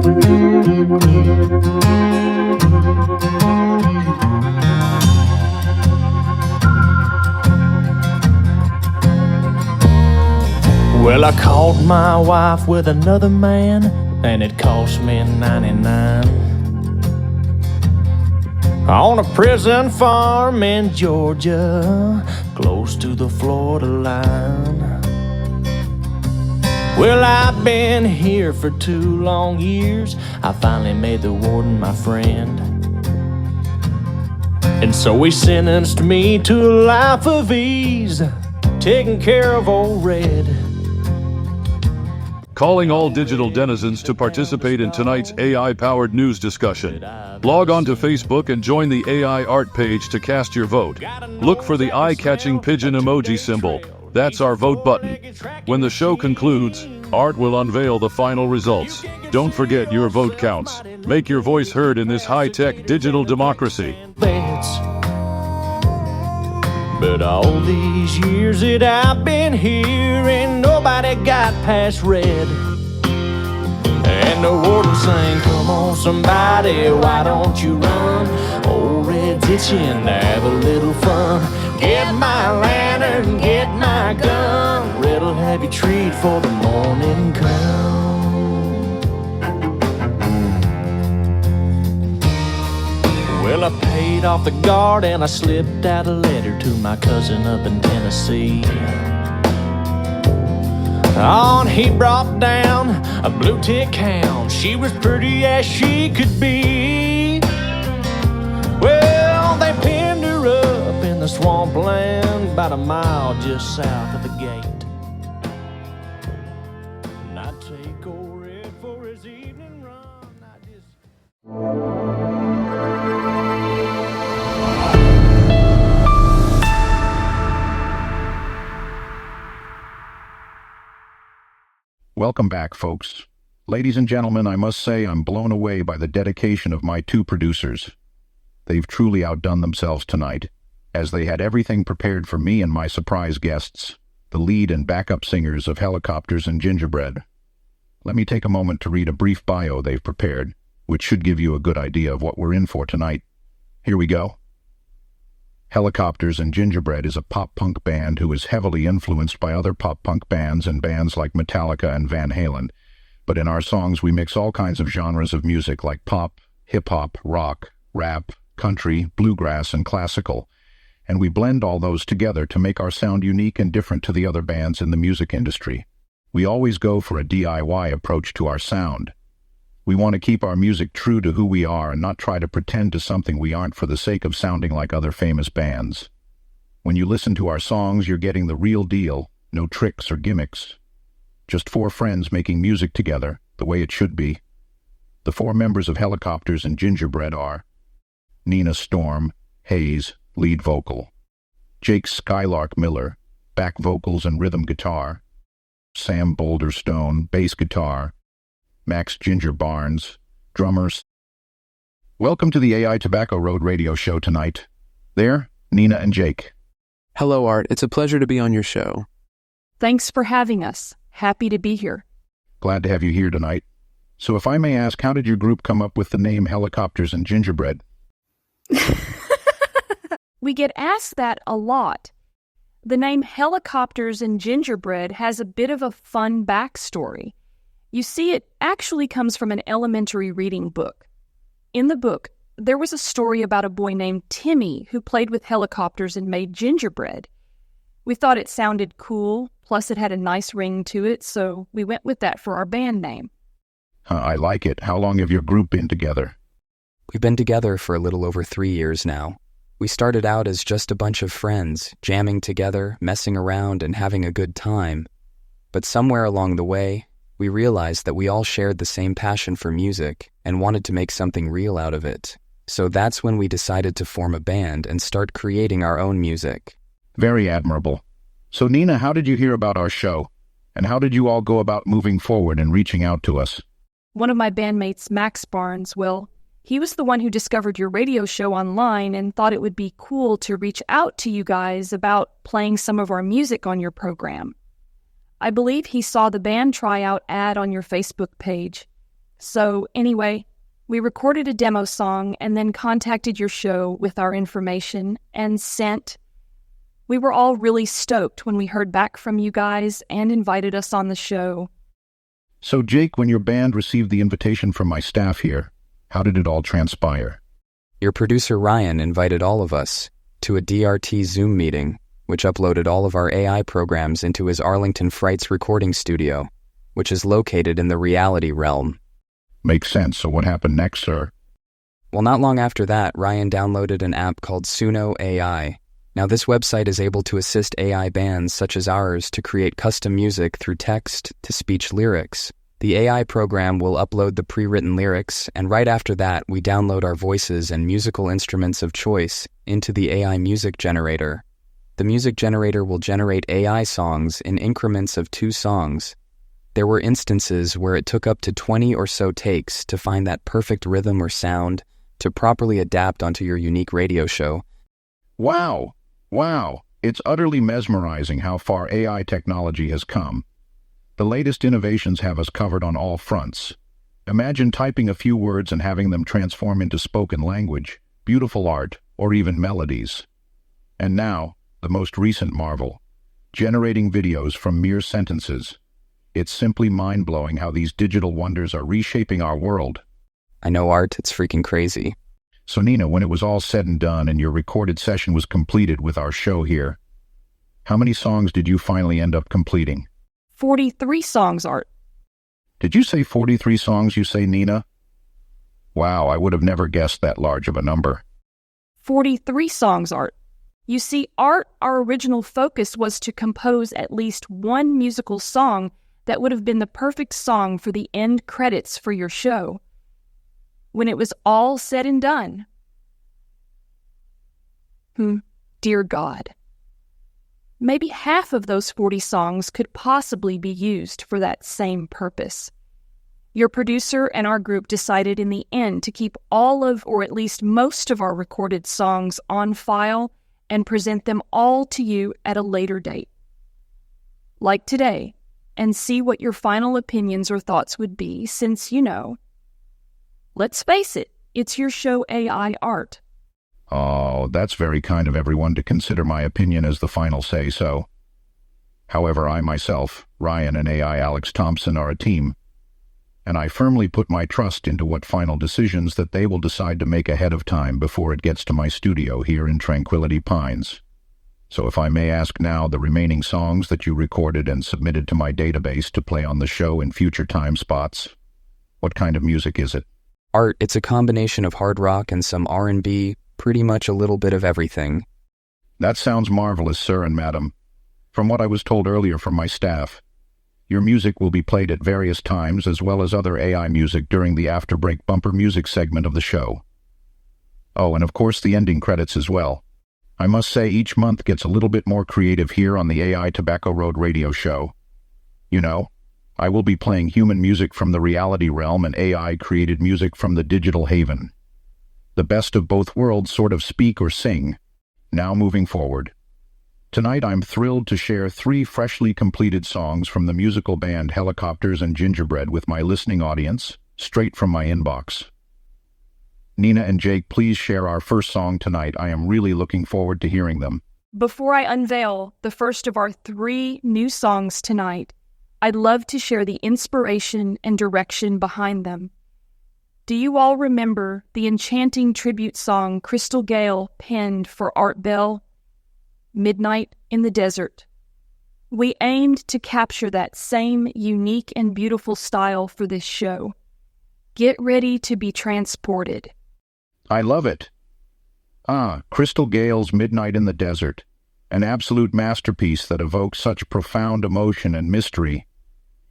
Well, I caught my wife with another man, and it cost me 99. On a prison farm in Georgia, close to the Florida line. Well, I've been here for 2 long years. I finally made the warden my friend, and so he sentenced me to a life of ease, taking care of old Red. Calling all digital denizens to participate in tonight's AI-powered news discussion. Log on to Facebook and join the AI art page to cast your vote. Look for the eye-catching pigeon emoji symbol. That's our vote button. When the show concludes, Art will unveil the final results. Don't forget your vote counts. Make your voice heard in this high-tech digital democracy. But all these years that I've been here, ain't nobody got past Red. And the warden sang, "Come on somebody, why don't you run? Old Red's itching to have a little fun. Get my lantern, get my gun. Red'll have you treat for the morning come." Well, I paid off the guard and I slipped out a letter to my cousin up in Tennessee. Oh, and he brought down a blue tick hound. She was pretty as she could be. Well, they pinned her up in the swampland about a mile just south of the gate. And I'd take old Red for his evening run. Welcome back, folks. Ladies and gentlemen, I must say I'm blown away by the dedication of my 2 producers. They've truly outdone themselves tonight, as they had everything prepared for me and my surprise guests, the lead and backup singers of Helicopters and Gingerbread. Let me take a moment to read a brief bio they've prepared, which should give you a good idea of what we're in for tonight. Here we go. Helicopters and Gingerbread is a pop-punk band who is heavily influenced by other pop-punk bands and bands like Metallica and Van Halen. But in our songs, we mix all kinds of genres of music like pop, hip-hop, rock, rap, country, bluegrass, and classical. And we blend all those together to make our sound unique and different to the other bands in the music industry. We always go for a DIY approach to our sound. We want to keep our music true to who we are and not try to pretend to something we aren't for the sake of sounding like other famous bands. When you listen to our songs, you're getting the real deal, no tricks or gimmicks. Just 4 friends making music together, the way it should be. The 4 members of Helicopters and Gingerbread are Nina Storm, Hayes, lead vocal; Jake Skylark Miller, back vocals and rhythm guitar; Sam Boulder Stone, bass guitar; Max Ginger Barnes, drummers. Welcome to the AI Tobacco Road radio show tonight. There, Nina and Jake. Hello, Art. It's a pleasure to be on your show. Thanks for having us. Happy to be here. Glad to have you here tonight. So if I may ask, how did your group come up with the name Helicopters and Gingerbread? We get asked that a lot. The name Helicopters and Gingerbread has a bit of a fun backstory. You see, it actually comes from an elementary reading book. In the book, there was a story about a boy named Timmy who played with helicopters and made gingerbread. We thought it sounded cool, plus it had a nice ring to it, so we went with that for our band name. I like it. How long have your group been together? We've been together for a little over 3 years now. We started out as just a bunch of friends, jamming together, messing around, and having a good time. But somewhere along the way, we realized that we all shared the same passion for music and wanted to make something real out of it. So that's when we decided to form a band and start creating our own music. Very admirable. So Nina, how did you hear about our show? And how did you all go about moving forward and reaching out to us? One of my bandmates, Max Barnes, he was the one who discovered your radio show online and thought it would be cool to reach out to you guys about playing some of our music on your program. I believe he saw the band tryout ad on your Facebook page. So anyway, we recorded a demo song and then contacted your show with our information and sent. We were all really stoked when we heard back from you guys and invited us on the show. So, Jake, when your band received the invitation from my staff here, how did it all transpire? Your producer Ryan invited all of us to a DRT Zoom meeting, which uploaded all of our AI programs into his Arlington Frights recording studio, which is located in the reality realm. Makes sense. So what happened next, sir? Well, not long after that, Ryan downloaded an app called Suno AI. Now, this website is able to assist AI bands such as ours to create custom music through text-to-speech lyrics. The AI program will upload the pre-written lyrics, and right after that, we download our voices and musical instruments of choice into the AI music generator. The music generator will generate AI songs in increments of 2 songs. There were instances where it took up to 20 or so takes to find that perfect rhythm or sound to properly adapt onto your unique radio show. Wow! It's utterly mesmerizing how far AI technology has come. The latest innovations have us covered on all fronts. Imagine typing a few words and having them transform into spoken language, beautiful art, or even melodies. And now, the most recent marvel, generating videos from mere sentences. It's simply mind-blowing how these digital wonders are reshaping our world. I know, Art, it's freaking crazy. So Nina, when it was all said and done and your recorded session was completed with our show here, how many songs did you finally end up completing? 43 songs, Art. Did you say 43 songs, you say, Nina? Wow, I would have never guessed that large of a number. 43 songs, Art. You see, Art, our original focus was to compose at least one musical song that would have been the perfect song for the end credits for your show. When it was all said and done, dear God, maybe half of those 40 songs could possibly be used for that same purpose. Your producer and our group decided in the end to keep all of, or at least most of our recorded songs on file and present them all to you at a later date, like today, and see what your final opinions or thoughts would be, since, let's face it, it's your show AI, Art. Oh, that's very kind of everyone to consider my opinion as the final say-so. However, I myself, Ryan and AI Alex Thompson are a team, and I firmly put my trust into what final decisions that they will decide to make ahead of time before it gets to my studio here in Tranquility Pines. So if I may ask now, the remaining songs that you recorded and submitted to my database to play on the show in future time spots, what kind of music is it? Art, it's a combination of hard rock and some R&B, pretty much a little bit of everything. That sounds marvelous, sir and madam. From what I was told earlier from my staff, your music will be played at various times as well as other AI music during the after-break bumper music segment of the show. Oh, and of course the ending credits as well. I must say each month gets a little bit more creative here on the AI Tobacco Road radio show. I will be playing human music from the reality realm and AI-created music from the digital haven. The best of both worlds sort of speak or sing. Now moving forward. Tonight I'm thrilled to share 3 freshly completed songs from the musical band Helicopters and Gingerbread with my listening audience, straight from my inbox. Nina and Jake, please share our first song tonight. I am really looking forward to hearing them. Before I unveil the first of our 3 new songs tonight, I'd love to share the inspiration and direction behind them. Do you all remember the enchanting tribute song Crystal Gale penned for Art Bell, Midnight in the Desert? We aimed to capture that same unique and beautiful style for this show. Get ready to be transported. I love it. Crystal Gale's Midnight in the Desert, an absolute masterpiece that evokes such profound emotion and mystery.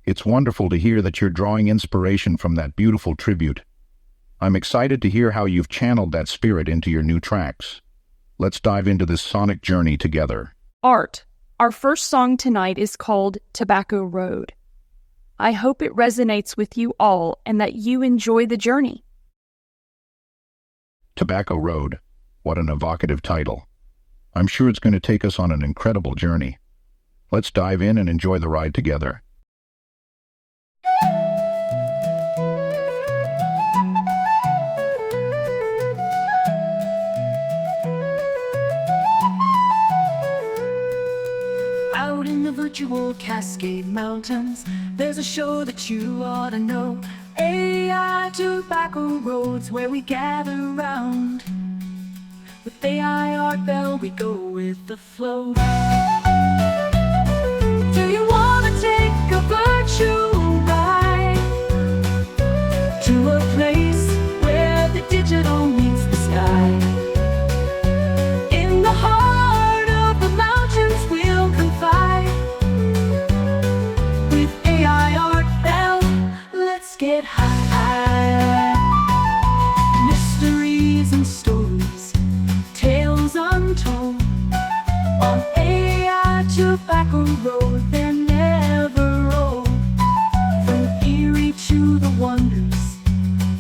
It's wonderful to hear that you're drawing inspiration from that beautiful tribute. I'm excited to hear how you've channeled that spirit into your new tracks. Let's dive into this sonic journey together. Art, our first song tonight is called Tobacco Road. I hope it resonates with you all and that you enjoy the journey. Tobacco Road. What an evocative title. I'm sure it's going to take us on an incredible journey. Let's dive in and enjoy the ride together. Cascade Mountains, there's a show that you ought to know. AI Tobacco Roads, where we gather round. With AI Art Bell, we go with the flow. Do you want to take a virtual ride to a place where the digital meets the sky? In the heart of the mountains we'll confide. With AI Art Bell, let's get high. Mysteries and stories, tales untold. On AI Tobacco Road, they're never old. From eerie to the wonders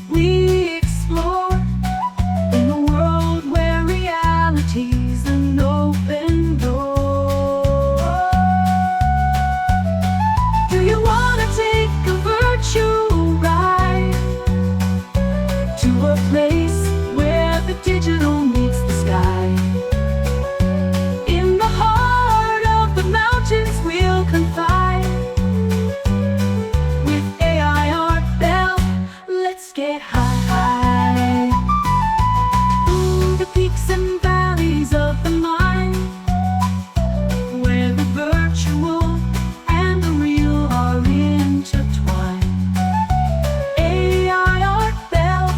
we explore, in a world where reality's an open door. Do you want to take a virtual ride to a place where the digital meets the sky? In the heart of the mountains we'll confide. With AI Art Bell, let's get high. Through the peaks and valleys of the mind, where the virtual and the real are intertwined. AI Art Bell,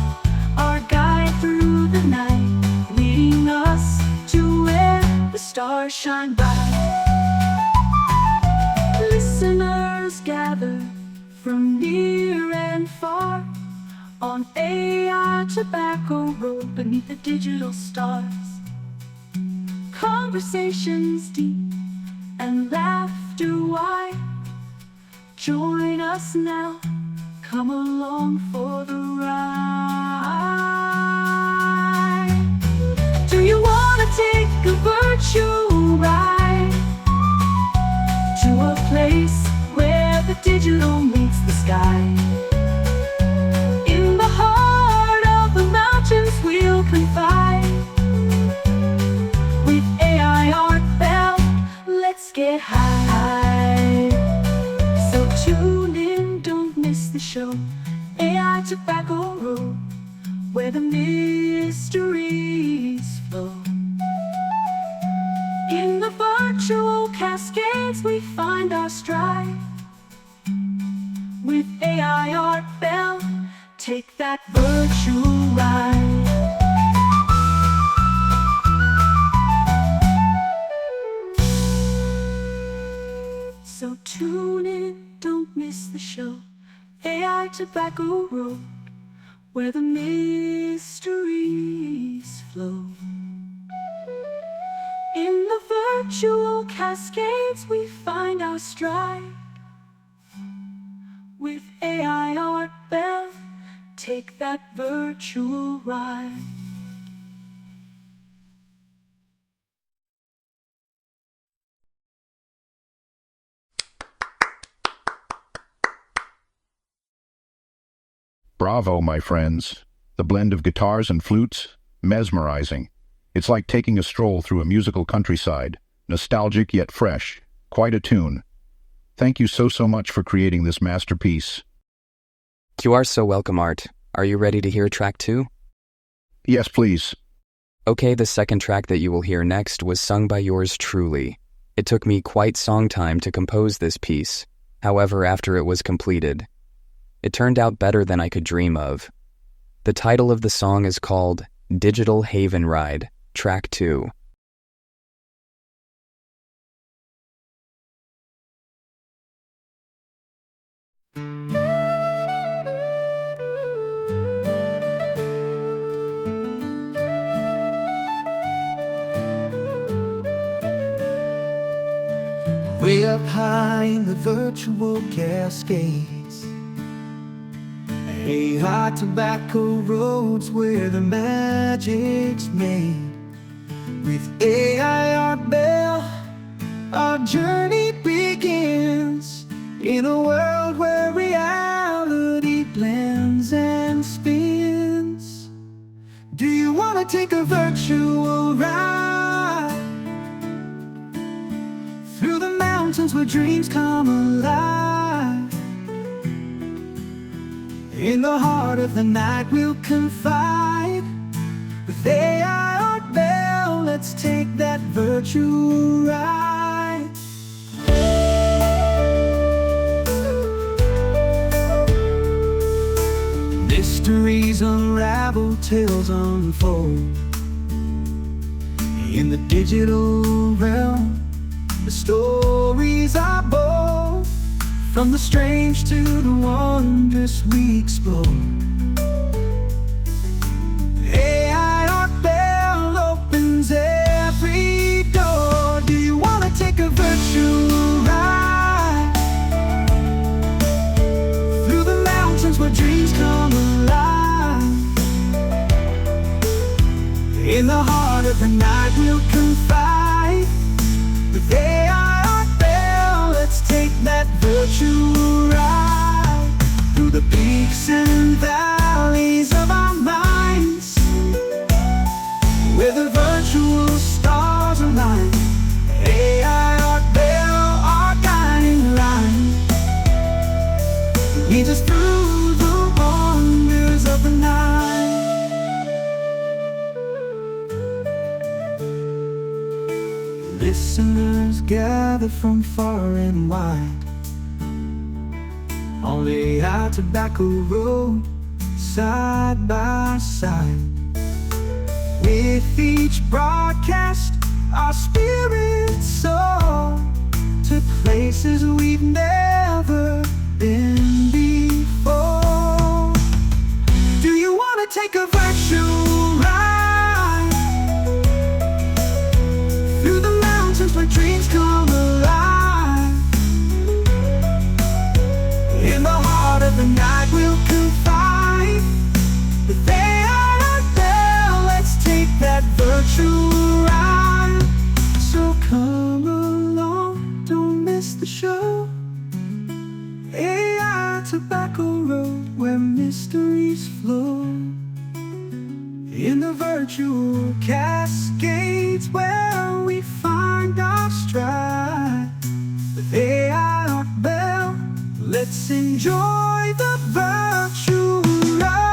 our guide through the night, leading us to where the stars shine bright. Listeners gather from near and far on AI Tobacco Road beneath the digital stars. Conversations deep and laughter wide. Join us now, come along for the ride. Do you want to take a virtual ride to a place where the digital meets the sky? In the heart of the mountains we'll confide. With AI Art Bell, let's get high. So tune in, don't miss the show. AI Tobacco Road, where the mysteries flow. In the virtual cascades we find our stride. With AI Art Bell, take that virtual ride. So tune in, don't miss the show. AI Tobacco Road, where the mysteries flow. In the virtual cascades we find our stride. With AI Art Bell, take that virtual ride. Bravo, my friends. The blend of guitars and flutes, mesmerizing. It's like taking a stroll through a musical countryside, nostalgic yet fresh. Quite a tune. Thank you so much for creating this masterpiece. You are so welcome, Art. Are you ready to hear track 2? Yes, please. Okay, the second track that you will hear next was sung by yours truly. It took me quite song time to compose this piece. However, after it was completed, it turned out better than I could dream of. The title of the song is called Digital Haven Ride, Track 2. Way up high in the virtual cascades, AI Tobacco Roads, where the magic's made. With AI Art Bell, our journey begins. In a world where reality blends and spins. Do you want to take a virtual ride through the mountains mountains where dreams come alive. In the heart of the night we'll confide. With AI Art Bell, let's take that virtual ride. Mysteries unravel, tales unfold. In the digital realm, the stories are bold. From the strange to the wondrous we explore. AI Art Bell opens every door. Do you want to take a virtual ride through the mountains where dreams come alive? In the heart of the night we'll confide. With AI Art Bell, let's take that virtual ride through the peaks and valleys of our minds, where the virtual stars align. AI Art Bell, our guiding line, leads us through the wonders of the night. Listeners gather from far and wide on the out Tobacco Road, side by side. With each broadcast, our spirits soar to places we've never been before. Do you want to take a virtual ride through the mountains where dreams come alive? In the heart of the night we'll confide. With AI Art Bell, let's take that virtual ride. So come along, don't miss the show. AI Tobacco Road, where mysteries flow. In the virtual cascades where we find our stride. With AI Art Bell, let's enjoy the virtual ride.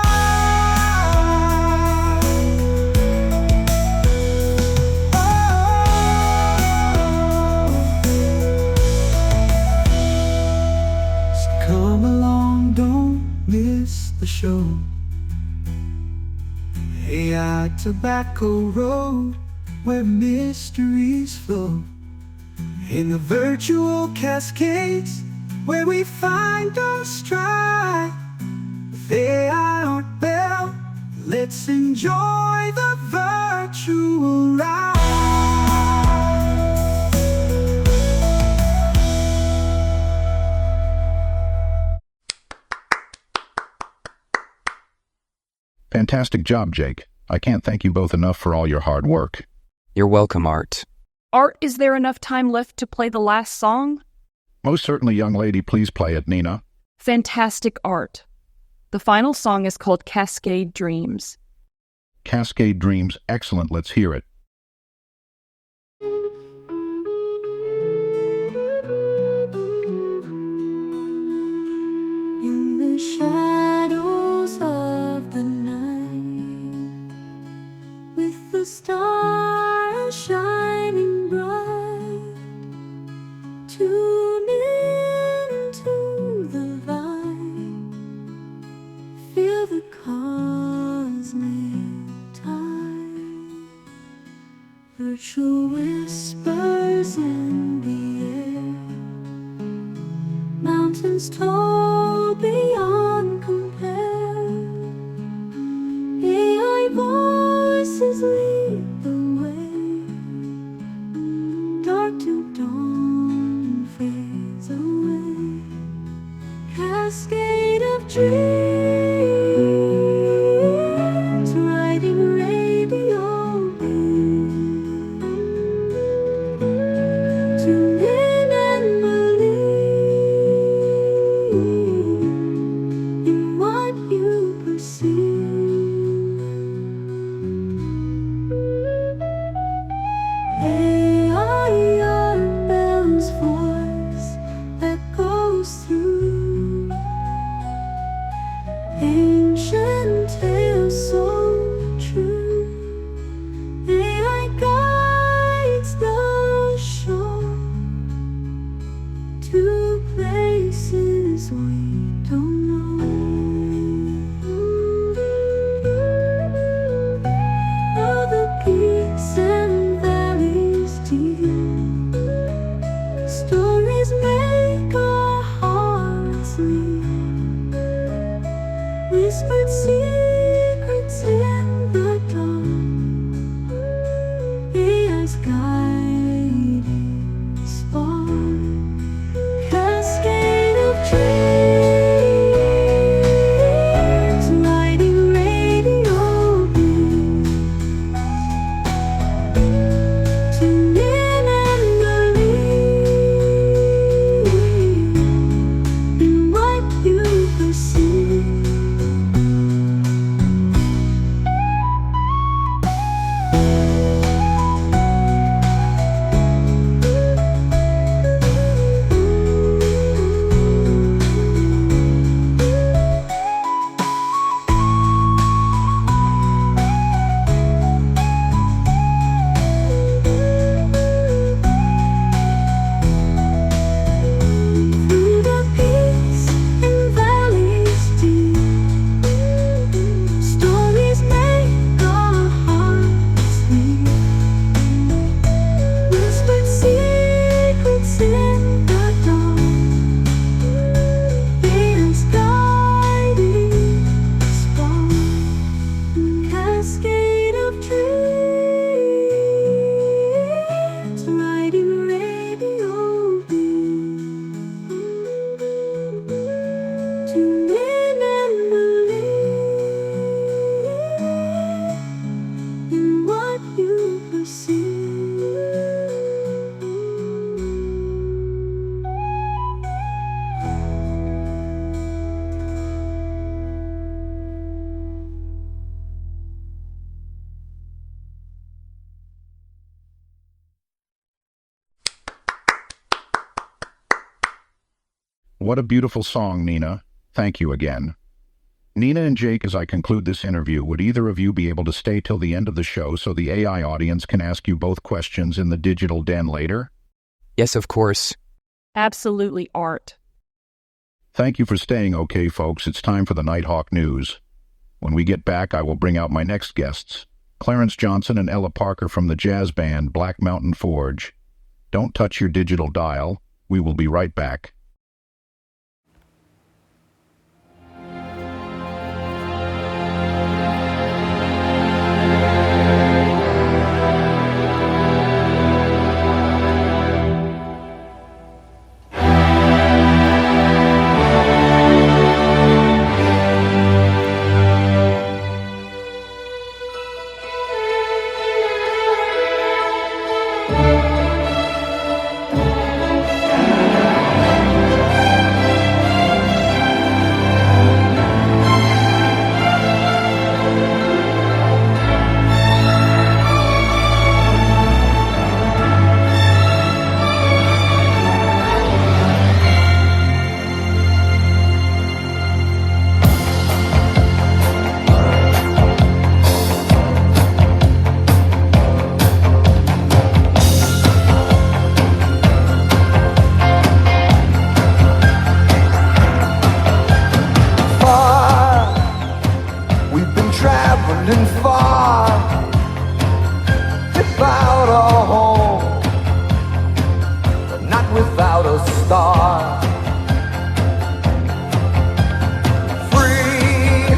So come along, don't miss the show. AI Tobacco Road, where mysteries flow. In the virtual cascades where we find our stride. With AI Art Bell, let's enjoy the virtual ride. Fantastic job, Jake. I can't thank you both enough for all your hard work. You're welcome, Art. Art, is there enough time left to play the last song? Most certainly, young lady, please play it, Nina. Fantastic, Art. The final song is called Cascade Dreams. Cascade Dreams, excellent, let's hear it. In the shadows of the night, with the stars shining bright, tune into the vibe, feel the cosmic tide, virtual whispers in the air, mountains tall beyond compare, AI voices lead the way, dark to dawn fades away, cascade of dreams, riding radio beams, tune in and believe. Ancient tales so true. AI guides the shore to places we don't know. All the peaks and valleys deep, stories make our hearts leap. Whispered secrets in the dark, AI's guiding spark, cascade of dreams, lighting radio beams. Tune in and believe in what you perceive. Through the peaks and valleys deep, stories make our hearts leap. Whispered secrets in the dark, AI's guiding spark, cascade of dreams, lighting radio beams. Tune in and believe in what you perceive. What a beautiful song, Nina. Thank you again. Nina and Jake, as I conclude this interview, would either of you be able to stay till the end of the show so the AI audience can ask you both questions in the digital den later? Yes, of course. Absolutely, Art. Thank you for staying, okay, folks. It's time for the Nighthawk News. When we get back, I will bring out my next guests, Clarence Johnson and Ella Parker from the jazz band Black Mountain Forge. Don't touch your digital dial. We will be right back. traveling far, without a home, but not without a star. Free,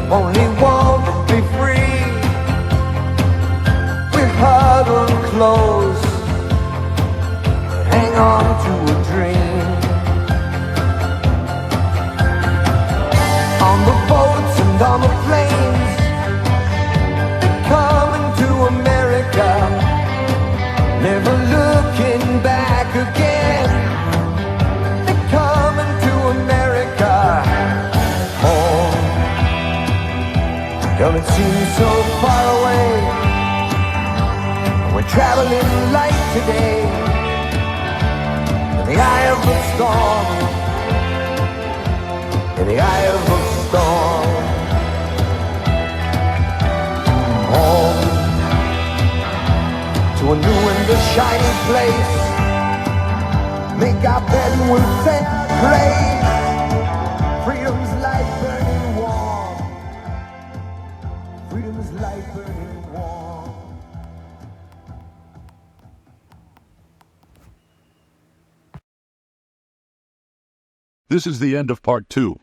only want to be free. We huddle close, hang on to a dream. On the boats and on the planes, coming to America, never looking back again. They're coming to America, home. Don't it seem so far away? We're traveling light today, in the eye of the storm, in the eye of the storm. shiny place. Make our bed and we'll set place. Freedom's light burning warm. Freedom's light burning warm. This is the end of part 2.